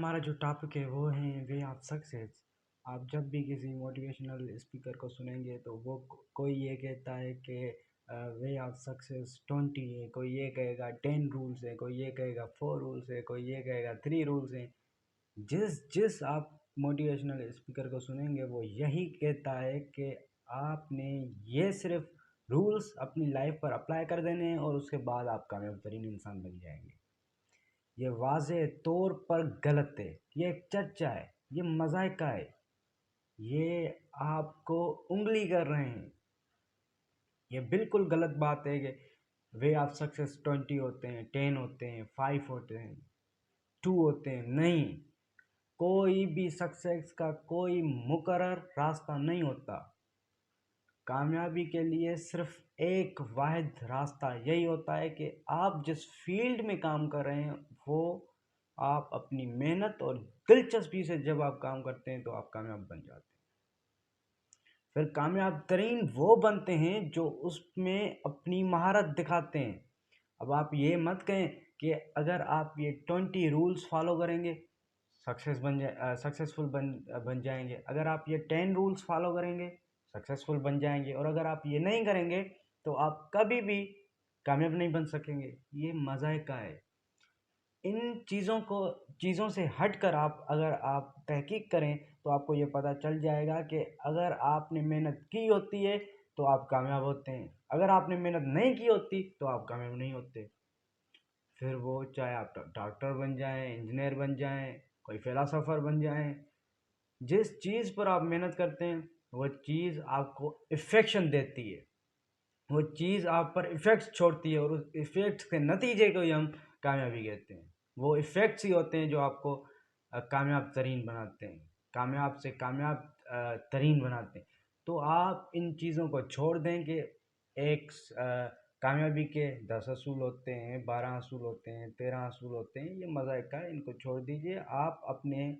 ہمارا جو ٹاپک ہے وہ ہے وے آف سکسیس۔ آپ جب بھی کسی موٹیویشنل اسپیکر کو سنیں گے تو وہ کوئی یہ کہتا ہے کہ وے آف سکسیس 20 ہے، کوئی یہ کہے گا 10 رولز ہے، کوئی یہ کہے گا 4 رولز ہے، کوئی یہ کہے گا 3 رولز ہیں۔ جس آپ موٹیویشنل اسپیکر کو سنیں گے وہ یہی کہتا ہے کہ آپ نے یہ صرف رولز اپنی لائف پر اپلائی کر دینے ہیں اور اس کے بعد آپ کامیاب ترین انسان بن جائیں گے۔ یہ واضح طور پر غلط ہے، یہ ایک چرچا ہے، یہ مذائقہ ہے، یہ آپ کو انگلی کر رہے ہیں۔ یہ بالکل غلط بات ہے کہ وے آف سکسیس 20 ہوتے ہیں، 10 ہوتے ہیں، 5 ہوتے ہیں، 2 ہوتے ہیں۔ نہیں، کوئی بھی سکسیس کا کوئی مقرر راستہ نہیں ہوتا۔ کامیابی کے لیے صرف ایک واحد راستہ یہی ہوتا ہے کہ آپ جس فیلڈ میں کام کر رہے ہیں وہ آپ اپنی محنت اور دلچسپی سے جب آپ کام کرتے ہیں تو آپ کامیاب بن جاتے ہیں۔ پھر کامیاب ترین وہ بنتے ہیں جو اس میں اپنی مہارت دکھاتے ہیں۔ اب آپ یہ مت کہیں کہ اگر آپ یہ 20 رولز فالو کریں گے سکسیسفل بن جائیں گے، اگر آپ یہ 10 رولز فالو کریں گے سکسیسفل بن جائیں گے، اور اگر آپ یہ نہیں کریں گے تو آپ کبھی بھی کامیاب نہیں بن سکیں گے۔ یہ مذائقہ ہے۔ ان چیزوں سے ہٹ کر اگر آپ تحقیق کریں تو آپ کو یہ پتہ چل جائے گا کہ اگر آپ نے محنت کی ہوتی ہے تو آپ کامیاب ہوتے ہیں، اگر آپ نے محنت نہیں کی ہوتی تو آپ کامیاب نہیں ہوتے۔ پھر وہ چاہے آپ ڈاکٹر بن جائیں، انجینئر بن جائیں، کوئی فلاسفر بن جائیں، جس چیز پر آپ محنت کرتے ہیں وہ چیز آپ کو افیکشن دیتی ہے، وہ چیز آپ پر ایفیکٹس چھوڑتی ہے، اور اس ایفیکٹس کے نتیجے کو ہی ہم کامیابی کہتے ہیں۔ وہ ایفیکٹس ہی ہوتے ہیں جو آپ کو کامیاب ترین بناتے ہیں، کامیاب سے کامیاب ترین بناتے ہیں۔ تو آپ ان چیزوں کو چھوڑ دیں کہ ایک کامیابی کے 10 اصول ہوتے ہیں، 12 اصول ہوتے ہیں، 13 اصول ہوتے ہیں، یہ مذائقہ ہے، ان کو چھوڑ دیجئے۔ آپ اپنے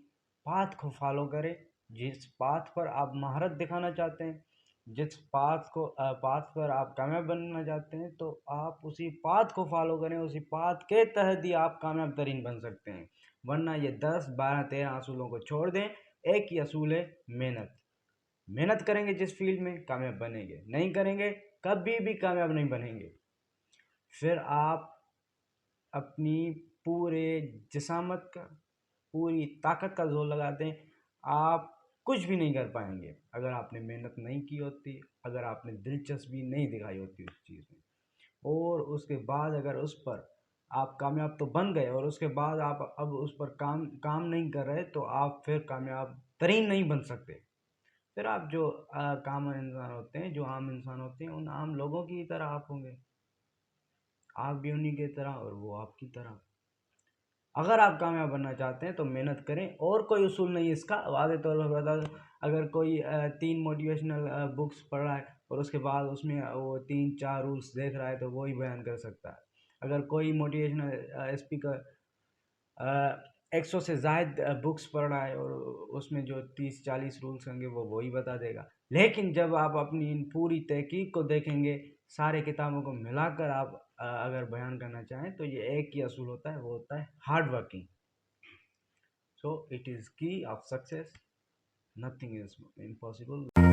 پاتھ کو فالو کریں، جس پاتھ پر آپ مہارت دکھانا چاہتے ہیں، جس پاتھ پر آپ کامیاب بننا چاہتے ہیں، تو آپ اسی پاتھ کو فالو کریں، اسی پاتھ کے تحت ہی آپ کامیاب ترین بن سکتے ہیں۔ ورنہ یہ 10 12 13 اصولوں کو چھوڑ دیں، ایک ہی اصول ہے محنت کریں گے جس فیلڈ میں کامیاب بنیں گے، نہیں کریں گے کبھی بھی کامیاب نہیں بنیں گے۔ پھر آپ اپنی پورے جسامت کا، پوری طاقت کا زور لگاتے ہیں، آپ کچھ بھی نہیں کر پائیں گے اگر آپ نے محنت نہیں کی ہوتی، اگر آپ نے دلچسپی نہیں دکھائی ہوتی اس چیز میں، اور اس کے بعد اگر اس پر آپ کامیاب تو بن گئے اور اس کے بعد آپ اب اس پر کام نہیں کر رہے تو آپ پھر کامیاب ترین نہیں بن سکتے۔ پھر آپ جو کامن انسان ہوتے ہیں، جو عام انسان ہوتے ہیں، ان عام لوگوں کی طرح آپ ہوں گے، آپ بھی انہی کی طرح اور وہ آپ کی طرح۔ اگر آپ کامیاب بننا چاہتے ہیں تو محنت کریں، اور کوئی اصول نہیں اس کا، واضح طور پر بتا دو۔ اگر کوئی 3 موٹیویشنل بکس پڑھ رہا ہے اور اس کے بعد اس میں وہ 3 4 رولز دیکھ رہا ہے تو وہی بیان کر سکتا ہے۔ اگر کوئی موٹیویشنل اسپیکر 100 سے زائد بکس پڑھ رہا ہے اور اس میں جو 30 40 رولز ہوں گے وہ وہی بتا دے گا۔ لیکن جب آپ اپنی ان پوری تحقیق کو دیکھیں گے، سارے کتابوں کو ملا کر آپ اگر بیان کرنا چاہیں تو یہ ایک ہی اصول ہوتا ہے، وہ ہوتا ہے hard working. So it is key of success. Nothing is impossible.